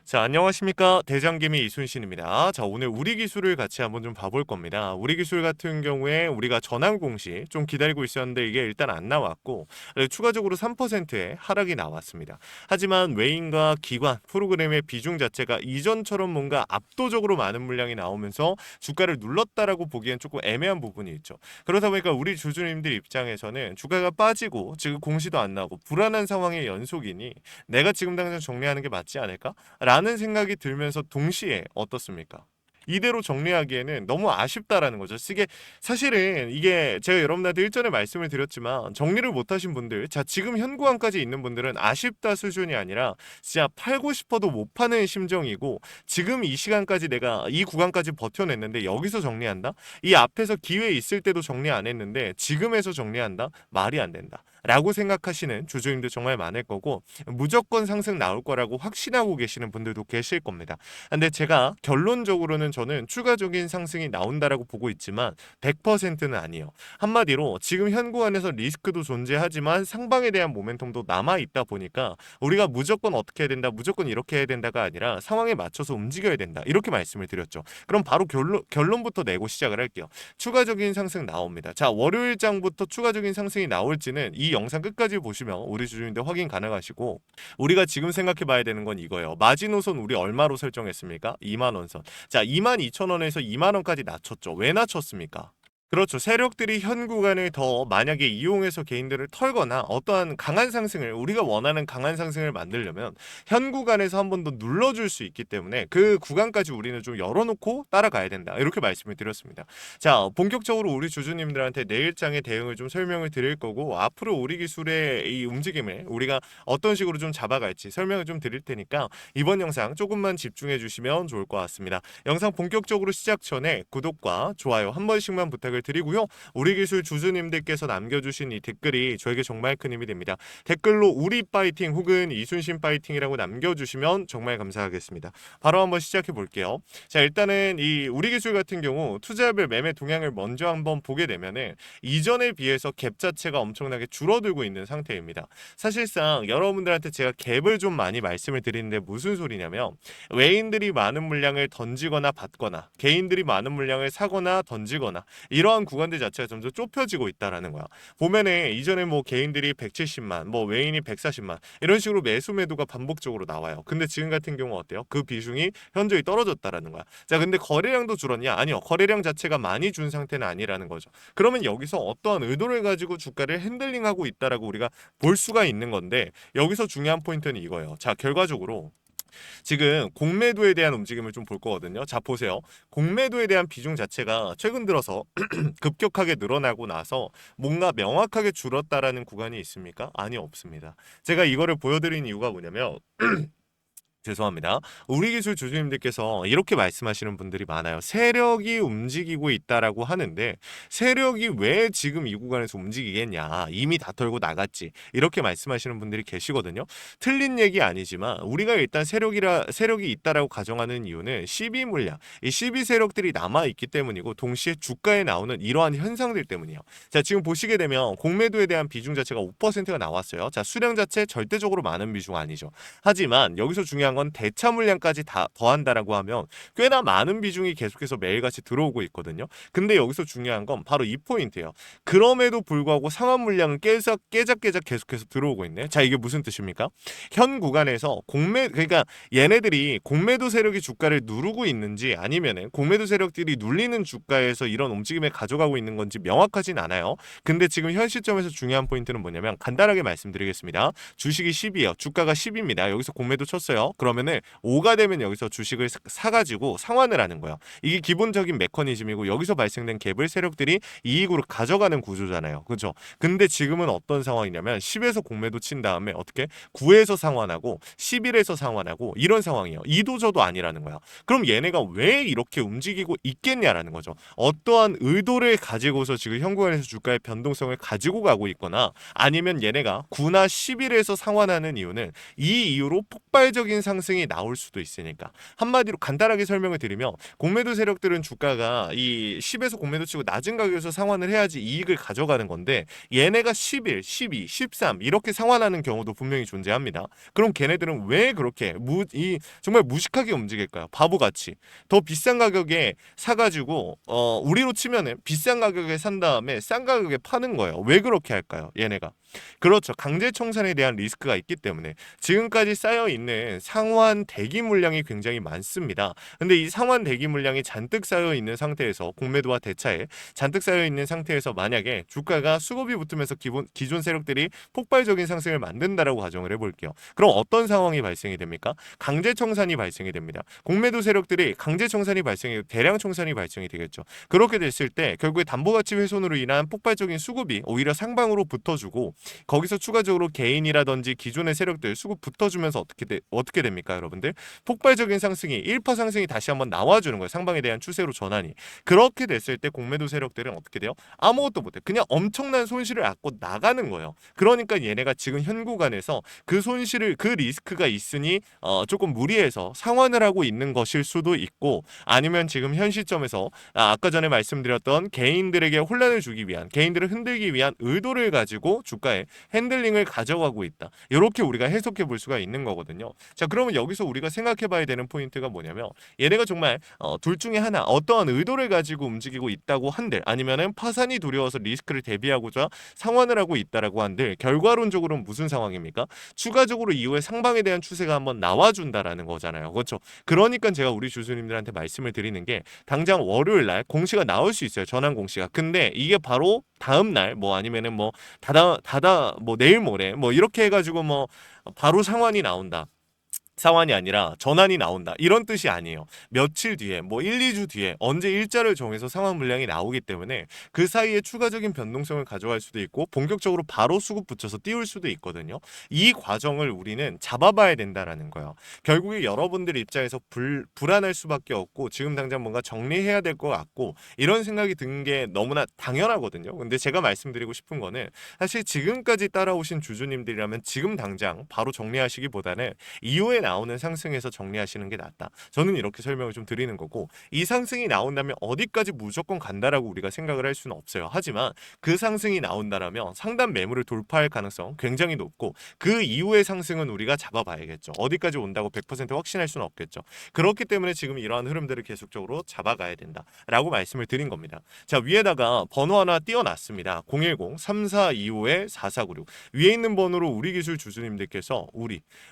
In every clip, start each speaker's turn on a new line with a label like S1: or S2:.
S1: 자, 안녕하십니까. 대장개미 이순신입니다. 자, 오늘 우리 기술을 같이 한번 좀 봐볼 겁니다. 우리 기술 같은 경우에 우리가 전환 공시 좀 기다리고 있었는데 이게 일단 안 나왔고 추가적으로 3%의 하락이 나왔습니다. 하지만 외인과 기관, 프로그램의 비중 자체가 이전처럼 뭔가 압도적으로 많은 물량이 나오면서 주가를 눌렀다라고 보기엔 조금 애매한 부분이 있죠. 그러다 보니까 우리 주주님들 입장에서는 주가가 빠지고 지금 공시도 안 나오고 불안한 상황의 연속이니 내가 지금 당장 정리하는 게 맞지 않을까? 라는 생각이 들면서 동시에 어떻습니까? 이대로 정리하기에는 너무 아쉽다라는 거죠. 이게 사실은 이게 제가 여러분들한테 일전에 말씀을 드렸지만 정리를 못하신 분들, 자 지금 현 구간까지 있는 분들은 아쉽다 수준이 아니라 진짜 팔고 싶어도 못 파는 심정이고 지금 이 시간까지 내가 이 구간까지 버텨냈는데 여기서 정리한다? 이 앞에서 기회 있을 때도 정리 안 했는데 지금에서 정리한다? 말이 안 된다. 라고 생각하시는 주주님들 정말 많을 거고 무조건 상승 나올 거라고 확신하고 계시는 분들도 계실 겁니다. 근데 제가 결론적으로는 저는 추가적인 상승이 나온다라고 보고 있지만 100%는 아니에요. 한마디로 지금 현 구간에서 리스크도 존재하지만 상방에 대한 모멘텀도 남아 있다 보니까 우리가 무조건 어떻게 해야 된다, 무조건 이렇게 해야 된다가 아니라 상황에 맞춰서 움직여야 된다. 이렇게 말씀을 드렸죠. 그럼 바로 결론부터 내고 시작을 할게요. 추가적인 상승 나옵니다. 자, 월요일장부터 추가적인 상승이 나올지는 이 영상 끝까지 보시면 우리 주주님들 확인 가능하시고 우리가 지금 생각해 봐야 되는 건 이거예요. 마지노선 우리 얼마로 설정했습니까? 2만원 선. 자, 22,000원에서 2만원까지 낮췄죠. 왜 낮췄습니까? 그렇죠. 세력들이 현 구간을 더 만약에 이용해서 개인들을 털거나 어떠한 강한 상승을 우리가 원하는 강한 상승을 만들려면 현 구간에서 한 번 더 눌러줄 수 있기 때문에 그 구간까지 우리는 좀 열어놓고 따라가야 된다. 이렇게 말씀을 드렸습니다. 자, 본격적으로 우리 주주님들한테 내일장의 대응을 좀 설명을 드릴 거고 앞으로 우리 기술의 이 움직임을 우리가 어떤 식으로 좀 잡아갈지 설명을 좀 드릴 테니까 이번 영상 조금만 집중해 주시면 좋을 것 같습니다. 영상 본격적으로 시작 전에 구독과 좋아요 한 번씩만 부탁을 드리고요. 우리 기술 주주님들께서 남겨주신 이 댓글이 저에게 정말 큰 힘이 됩니다. 댓글로 우리 파이팅 혹은 이순신 파이팅이라고 남겨주시면 정말 감사하겠습니다. 바로 한번 시작해 볼게요. 자, 일단은 이 우리 기술 같은 경우 투자별 매매 동향을 먼저 한번 보게 되면은 이전에 비해서 갭 자체가 엄청나게 줄어들고 있는 상태입니다. 사실상 여러분들한테 제가 갭을 좀 많이 말씀을 드리는데 무슨 소리냐면 외인들이 많은 물량을 던지거나 받거나 개인들이 많은 물량을 사거나 던지거나 이러한 구간들 자체가 점점 좁혀지고 있다라는 거야. 보면은 이전에 뭐 개인들이 170만, 뭐 외인이 140만 이런 식으로 매수 매도가 반복적으로 나와요. 근데 지금 같은 경우 어때요? 그 비중이 현저히 떨어졌다라는 거야. 자, 근데 거래량도 줄었냐? 아니요. 거래량 자체가 많이 준 상태는 아니라는 거죠. 그러면 여기서 어떠한 의도를 가지고 주가를 핸들링하고 있다라고 우리가 볼 수가 있는 건데 여기서 중요한 포인트는 이거예요. 자, 결과적으로 지금 공매도에 대한 움직임을 좀 볼 거거든요. 자, 보세요. 공매도에 대한 비중 자체가 최근 들어서 급격하게 늘어나고 나서 뭔가 명확하게 줄었다라는 구간이 있습니까? 아니, 없습니다. 제가 이거를 보여드린 이유가 뭐냐면 죄송합니다. 우리 기술 주주님들께서 이렇게 말씀하시는 분들이 많아요. 세력이 움직이고 있다라고 하는데 세력이 왜 지금 이 구간에서 움직이겠냐? 이미 다 털고 나갔지. 이렇게 말씀하시는 분들이 계시거든요. 틀린 얘기 아니지만 우리가 일단 세력이 있다라고 가정하는 이유는 12 물량, 이 12 세력들이 남아 있기 때문이고 동시에 주가에 나오는 이러한 현상들 때문이에요. 자, 지금 보시게 되면 공매도에 대한 비중 자체가 5%가 나왔어요. 자, 수량 자체 절대적으로 많은 비중 아니죠. 하지만 여기서 중요한 건 대차 물량까지 다 더한다라고 하면 꽤나 많은 비중이 계속해서 매일같이 들어오고 있거든요. 근데 여기서 중요한 건 바로 이 포인트예요. 그럼에도 불구하고 상환 물량은 깨작깨작 계속해서 들어오고 있네. 자, 이게 무슨 뜻입니까? 현 구간에서 그러니까 얘네들이 공매도 세력이 주가를 누르고 있는지 아니면은 공매도 세력들이 눌리는 주가에서 이런 움직임을 가져가고 있는 건지 명확하진 않아요. 근데 지금 현 시점에서 중요한 포인트는 뭐냐면 간단하게 말씀드리겠습니다. 주식이 10이에요. 주가가 10입니다. 여기서 공매도 쳤어요. 그러면은 5가 되면 여기서 주식을 사가지고 상환을 하는 거예요. 이게 기본적인 메커니즘이고 여기서 발생된 갭을 세력들이 이익으로 가져가는 구조잖아요. 그렇죠? 근데 지금은 어떤 상황이냐면 10에서 공매도 친 다음에 어떻게 9에서 상환하고 11에서 상환하고 이런 상황이에요. 이도저도 아니라는 거야. 그럼 얘네가 왜 이렇게 움직이고 있겠냐라는 거죠. 어떠한 의도를 가지고서 지금 현 구간에서 주가의 변동성을 가지고 가고 있거나 아니면 얘네가 9나 11에서 상환하는 이유는 이 이유로 폭발적인 상승이 나올 수도 있으니까. 한마디로 간단하게 설명을 드리면 공매도 세력들은 주가가 이 10에서 공매도 치고 낮은 가격에서 상환을 해야지 이익을 가져가는 건데 얘네가 11, 12, 13 이렇게 상환하는 경우도 분명히 존재합니다. 그럼 걔네들은 왜 그렇게 정말 무식하게 움직일까요? 바보같이 더 비싼 가격에 사가지고 우리로 치면은 비싼 가격에 산 다음에 싼 가격에 파는 거예요. 왜 그렇게 할까요? 얘네가. 그렇죠. 강제 청산에 대한 리스크가 있기 때문에 지금까지 쌓여 있는 상환 대기 물량이 굉장히 많습니다. 근데 이 상환 대기 물량이 잔뜩 쌓여 있는 상태에서 공매도와 대차에 잔뜩 쌓여 있는 상태에서 만약에 주가가 수급이 붙으면서 기존 세력들이 폭발적인 상승을 만든다라고 가정을 해볼게요. 그럼 어떤 상황이 발생이 됩니까? 강제 청산이 발생이 됩니다. 공매도 세력들이 강제 청산이 발생해 대량 청산이 발생이 되겠죠. 그렇게 됐을 때 결국에 담보가치 훼손으로 인한 폭발적인 수급이 오히려 상방으로 붙어주고 거기서 추가적으로 개인이라든지 기존의 세력들 수급 붙어주면서 어떻게 됩니까, 여러분들? 폭발적인 상승이 1% 상승이 다시 한번 나와주는 거예요. 상방에 대한 추세로 전환이. 그렇게 됐을 때 공매도 세력들은 어떻게 돼요? 아무것도 못해. 그냥 엄청난 손실을 안고 나가는 거예요. 그러니까 얘네가 지금 현 구간에서 그 손실을 그 리스크가 있으니 조금 무리해서 상환을 하고 있는 것일 수도 있고 아니면 지금 현 시점에서 아까 전에 말씀드렸던 개인들에게 혼란을 주기 위한 개인들을 흔들기 위한 의도를 가지고 주가에 핸들링을 가져가고 있다. 이렇게 우리가 해석해 볼 수가 있는 거거든요. 자, 그러면 여기서 우리가 생각해 봐야 되는 포인트가 뭐냐면 얘네가 정말 둘 중에 하나 어떠한 의도를 가지고 움직이고 있다고 한들 아니면은 파산이 두려워서 리스크를 대비하고자 상환을 하고 있다라고 한들 결과론적으로는 무슨 상황입니까? 추가적으로 이후에 상방에 대한 추세가 한번 나와준다라는 거잖아요. 그렇죠? 그러니까 제가 우리 주주님들한테 말씀을 드리는 게 당장 월요일 날 공시가 나올 수 있어요. 전환 공시가. 근데 이게 바로 다음 날 뭐 아니면은 뭐 뭐 내일 모레 뭐 이렇게 해가지고 뭐 바로 상환이 나온다. 상환이 아니라 전환이 나온다. 이런 뜻이 아니에요. 며칠 뒤에 뭐 1, 2주 뒤에 언제 일자를 정해서 상환 물량이 나오기 때문에 그 사이에 추가적인 변동성을 가져갈 수도 있고 본격적으로 바로 수급 붙여서 띄울 수도 있거든요. 이 과정을 우리는 잡아봐야 된다라는 거예요. 결국에 여러분들 입장에서 불안할 수밖에 없고 지금 당장 뭔가 정리해야 될 것 같고 이런 생각이 든 게 너무나 당연하거든요. 근데 제가 말씀드리고 싶은 거는 사실 지금까지 따라오신 주주님들이라면 지금 당장 바로 정리하시기보다는 이후에 나오는 상승에서 정리하시는 게 낫다. 저는 이렇게 설명을 좀 드리는 거고 이 상승이 나온다면 어디까지 무조건 간다라고 우리가 생각을 할 수는 없어요. 하지만 그 상승이 나온다라면 상단 매물을 돌파할 가능성 굉장히 높고 그 이후의 상승은 우리가 잡아봐야겠죠. 어디까지 온다고 100% 확신할 수는 없겠죠. 그렇기 때문에 지금 이러한 흐름들을 계속적으로 잡아가야 된다라고 말씀을 드린 겁니다. 자, 위에다가 번호 하나 띄워놨습니다. 010-3425-4496 위에 있는 번호로 우리 기술 주주님들께서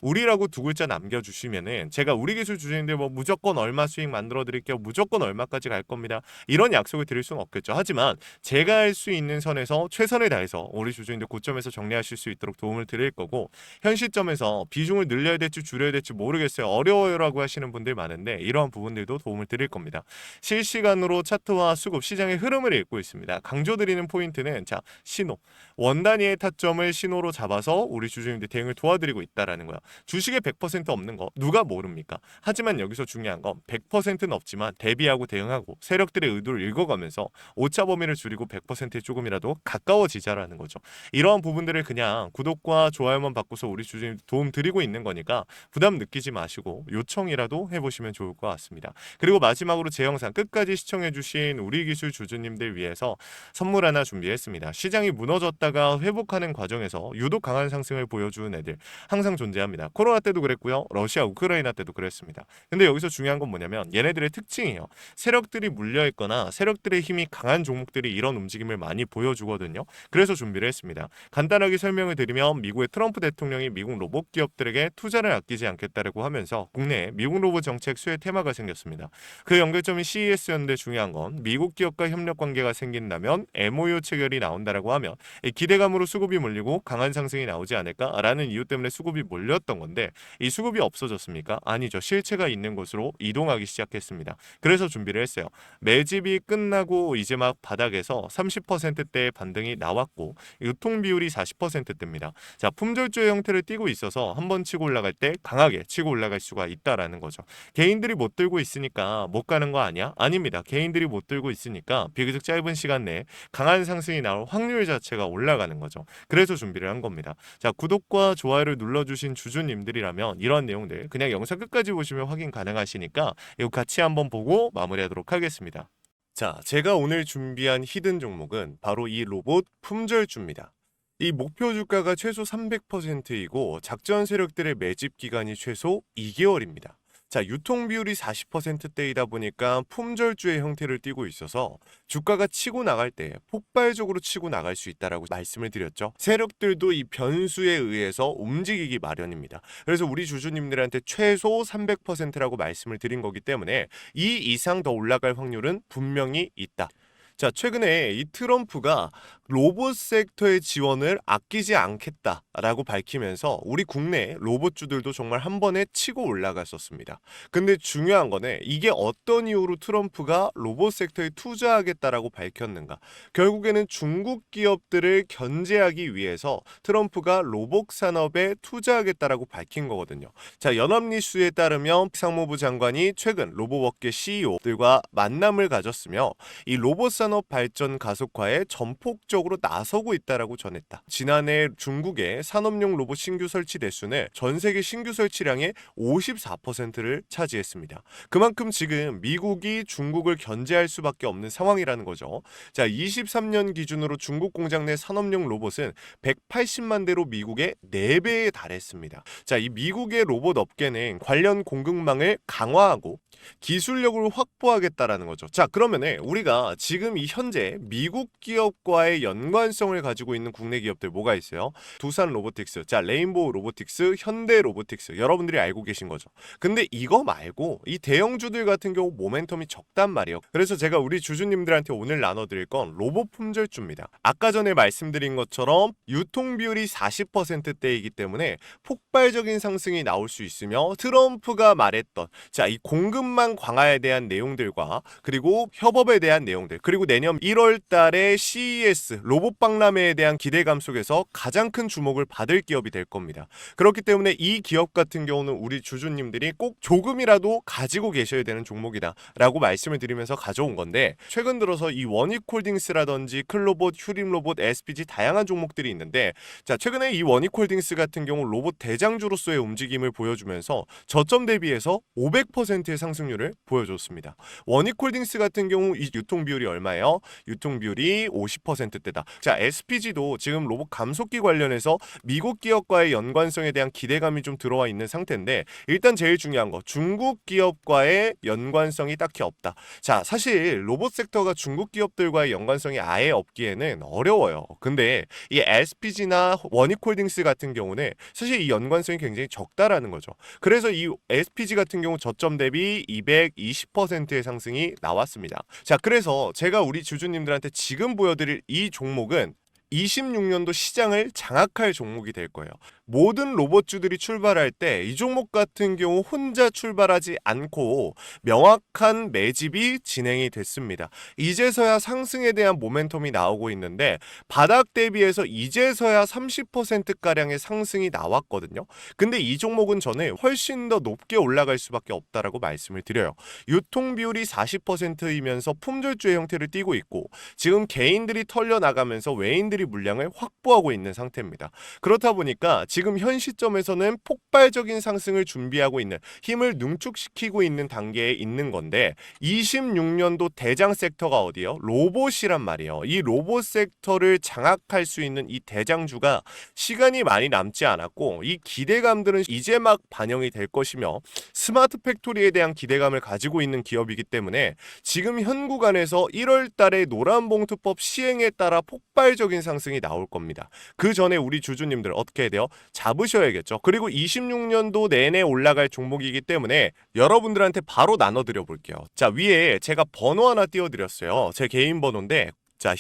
S1: 우리라고 두 글자 남겨주시면은 제가 우리 기술 주주님들 뭐 무조건 얼마 수익 만들어 드릴게요. 무조건 얼마까지 갈 겁니다. 이런 약속을 드릴 수는 없겠죠. 하지만 제가 할 수 있는 선에서 최선을 다해서 우리 주주님들 고점에서 정리하실 수 있도록 도움을 드릴 거고 현 시점에서 비중을 늘려야 될지 줄여야 될지 모르겠어요. 어려워요라고 하시는 분들 많은데 이러한 부분들도 도움을 드릴 겁니다. 실시간으로 차트와 수급 시장의 흐름을 읽고 있습니다. 강조드리는 포인트는 자 신호 원 단위의 타점을 신호로 잡아서 우리 주주님들 대응을 도와드리고 있다라는 거야. 주식에 100% 없는 거 누가 모릅니까? 하지만 여기서 중요한 건 100%는 없지만 대비하고 대응하고 세력들의 의도를 읽어가면서 오차 범위를 줄이고 100%에 조금이라도 가까워지자라는 거죠. 이러한 부분들을 그냥 구독과 좋아요만 받고서 우리 주주님 도움 드리고 있는 거니까 부담 느끼지 마시고 요청이라도 해보시면 좋을 것 같습니다. 그리고 마지막으로 제 영상 끝까지 시청해주신 우리 기술 주주님들 위해서 선물 하나 준비했습니다. 시장이 무너졌다가 회복하는 과정에서 유독 강한 상승을 보여주는 애들 항상 존재합니다. 코로나 때도 그랬고요. 러시아 우크라이나 때도 그랬습니다. 근데 여기서 중요한 건 뭐냐면 얘네들의 특징이에요. 세력들이 물려있거나 세력들의 힘이 강한 종목들이 이런 움직임을 많이 보여주거든요. 그래서 준비를 했습니다. 간단하게 설명을 드리면 미국의 트럼프 대통령이 미국 로봇 기업들에게 투자를 아끼지 않겠다라고 하면서 국내에 미국 로봇 정책 수혜 테마가 생겼습니다. 그 연결점이 CES였는데 중요한 건 미국 기업과 협력 관계가 생긴다면 MOU 체결이 나온다라고 하면 기대감으로 수급이 몰리고 강한 상승이 나오지 않을까라는 이유 때문에 수급이 몰렸던 건데 이 수급이 없어졌습니까? 아니죠. 실체가 있는 곳으로 이동하기 시작했습니다. 그래서 준비를 했어요. 매집이 끝나고 이제 막 바닥에서 30%대의 반등이 나왔고 유통 비율이 40%대입니다. 자, 품절주의 형태를 띠고 있어서 한번 치고 올라갈 때 강하게 치고 올라갈 수가 있다라는 거죠. 개인들이 못 들고 있으니까 못 가는 거 아니야? 아닙니다. 개인들이 못 들고 있으니까 비교적 짧은 시간 내에 강한 상승이 나올 확률 자체가 올라가는 거죠. 그래서 준비를 한 겁니다. 자, 구독과 좋아요를 눌러주신 주주님들이라면 이런 이런 내용들 그냥 영상 끝까지 보시면 확인 가능하시니까 이거 같이 한번 보고 마무리하도록 하겠습니다. 자, 제가 오늘 준비한 히든 종목은 바로 이 로봇 품절주입니다. 이 목표 주가가 최소 300%이고 작전 세력들의 매집 기간이 최소 2개월입니다. 자, 유통 비율이 40%대이다 보니까 품절주의 형태를 띠고 있어서 주가가 치고 나갈 때 폭발적으로 치고 나갈 수 있다라고 말씀을 드렸죠. 세력들도 이 변수에 의해서 움직이기 마련입니다. 그래서 우리 주주님들한테 최소 300%라고 말씀을 드린 거기 때문에 이 이상 더 올라갈 확률은 분명히 있다. 자, 최근에 이 트럼프가 로봇 섹터의 지원을 아끼지 않겠다라고 밝히면서 우리 국내 로봇주들도 정말 한 번에 치고 올라갔었습니다. 근데 중요한 거는 이게 어떤 이유로 트럼프가 로봇 섹터에 투자하겠다라고 밝혔는가? 결국에는 중국 기업들을 견제하기 위해서 트럼프가 로봇 산업에 투자하겠다라고 밝힌 거거든요. 자, 연합뉴스에 따르면 상무부 장관이 최근 로봇업계 CEO들과 만남을 가졌으며 이 로봇 산업 발전 가속화에 전폭적으로 나서고 있다라고 전했다. 지난해 중국의 산업용 로봇 신규 설치 대수는 전 세계 신규 설치량의 54%를 차지했습니다. 그만큼 지금 미국이 중국을 견제할 수밖에 없는 상황이라는 거죠. 자, 23년 기준으로 중국 공장 내 산업용 로봇은 180만 대로 미국의 4배에 달했습니다. 자, 이 미국의 로봇 업계는 관련 공급망을 강화하고 기술력을 확보하겠다라는 거죠. 자, 그러면은 우리가 지금 이 현재 미국 기업과의 연관성을 가지고 있는 국내 기업들 뭐가 있어요? 두산 로보틱스, 자, 레인보우 로보틱스, 현대 로보틱스, 여러분들이 알고 계신 거죠. 근데 이거 말고 이 대형주들 같은 경우 모멘텀이 적단 말이에요. 그래서 제가 우리 주주님들한테 오늘 나눠드릴 건 로봇 품절주입니다. 아까 전에 말씀드린 것처럼 유통 비율이 40%대이기 때문에 폭발적인 상승이 나올 수 있으며 트럼프가 말했던 자, 이 공급망 강화에 대한 내용들과 그리고 협업에 대한 내용들 그리고 내년 1월 달에 CES 로봇 박람회에 대한 기대감 속에서 가장 큰 주목을 받을 기업이 될 겁니다. 그렇기 때문에 이 기업 같은 경우는 우리 주주님들이 꼭 조금이라도 가지고 계셔야 되는 종목이다 라고 말씀을 드리면서 가져온 건데 최근 들어서 이 원익홀딩스라든지 클로봇, 휴림로봇, SPG 다양한 종목들이 있는데 자, 최근에 이 원익홀딩스 같은 경우 로봇 대장주로서의 움직임을 보여주면서 저점 대비해서 500%의 상승률을 보여줬습니다. 원익홀딩스 같은 경우 이 유통 비율이 얼마예요? 유통 비율이 50%대다. 자, SPG도 지금 로봇 감속기 관련해서 미국 기업과의 연관성에 대한 기대감이 좀 들어와 있는 상태인데 일단 제일 중요한 거 중국 기업과의 연관성이 딱히 없다. 자, 사실 로봇 섹터가 중국 기업들과의 연관성이 아예 없기에는 어려워요. 근데 이 SPG나 원익홀딩스 같은 경우는 사실 이 연관성이 굉장히 적다라는 거죠. 그래서 이 SPG 같은 경우 저점 대비 220%의 상승이 나왔습니다. 자, 그래서 제가 우리 주주님들한테 지금 보여드릴 이 종목은 26년도 시장을 장악할 종목이 될 거예요. 모든 로봇주들이 출발할 때 이 종목 같은 경우 혼자 출발하지 않고 명확한 매집이 진행이 됐습니다. 이제서야 상승에 대한 모멘텀이 나오고 있는데 바닥 대비해서 이제서야 30%가량의 상승이 나왔거든요. 근데 이 종목은 저는 훨씬 더 높게 올라갈 수밖에 없다라고 말씀을 드려요. 유통 비율이 40%이면서 품절주의 형태를 띠고 있고 지금 개인들이 털려나가면서 외인들이 물량을 확보하고 있는 상태입니다. 그렇다 보니까 지금 현 시점에서는 폭발적인 상승을 준비하고 있는 힘을 능축시키고 있는 단계에 있는 건데 26년도 대장 섹터가 어디예요? 로봇이란 말이에요. 이 로봇 섹터를 장악할 수 있는 이 대장주가 시간이 많이 남지 않았고 이 기대감들은 이제 막 반영이 될 것이며 스마트 팩토리에 대한 기대감을 가지고 있는 기업이기 때문에 지금 현 구간에서 1월 달에 노란봉투법 시행에 따라 폭발적인 상승이 나올 겁니다. 그 전에 우리 주주님들 어떻게 해야 돼요? 잡으셔야겠죠. 그리고 26년도 내내 올라갈 종목이기 때문에 여러분들한테 바로 나눠드려 볼게요. 자, 위에 제가 번호 하나 띄워드렸어요. 제 개인 번호인데 자,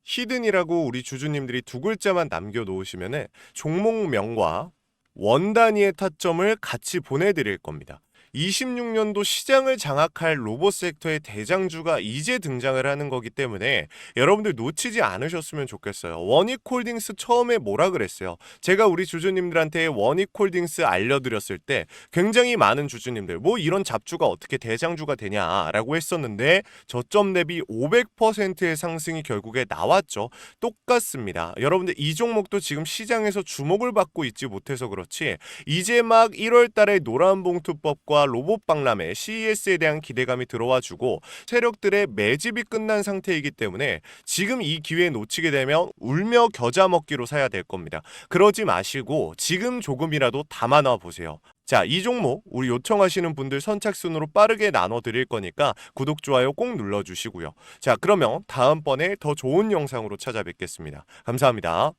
S1: 히든이라고 우리 주주님들이 두 글자만 남겨놓으시면은 종목명과 원 단위의 타점을 같이 보내드릴 겁니다. 26년도 시장을 장악할 로봇 섹터의 대장주가 이제 등장을 하는 거기 때문에 여러분들 놓치지 않으셨으면 좋겠어요. 원익홀딩스 처음에 뭐라 그랬어요? 제가 우리 주주님들한테 원익홀딩스 알려드렸을 때 굉장히 많은 주주님들 뭐 이런 잡주가 어떻게 대장주가 되냐라고 했었는데 저점 대비 500%의 상승이 결국에 나왔죠. 똑같습니다. 여러분들 이 종목도 지금 시장에서 주목을 받고 있지 못해서 그렇지 이제 막 1월 달에 노란봉투법과 로봇 박람회 CES에 대한 기대감이 들어와주고 세력들의 매집이 끝난 상태이기 때문에 지금 이 기회 놓치게 되면 울며 겨자 먹기로 사야 될 겁니다. 그러지 마시고 지금 조금이라도 담아놔 보세요. 자, 이 종목 우리 요청하시는 분들 선착순으로 빠르게 나눠 드릴 거니까 구독, 좋아요 꼭 눌러주시고요. 자, 그러면 다음번에 더 좋은 영상으로 찾아뵙겠습니다. 감사합니다.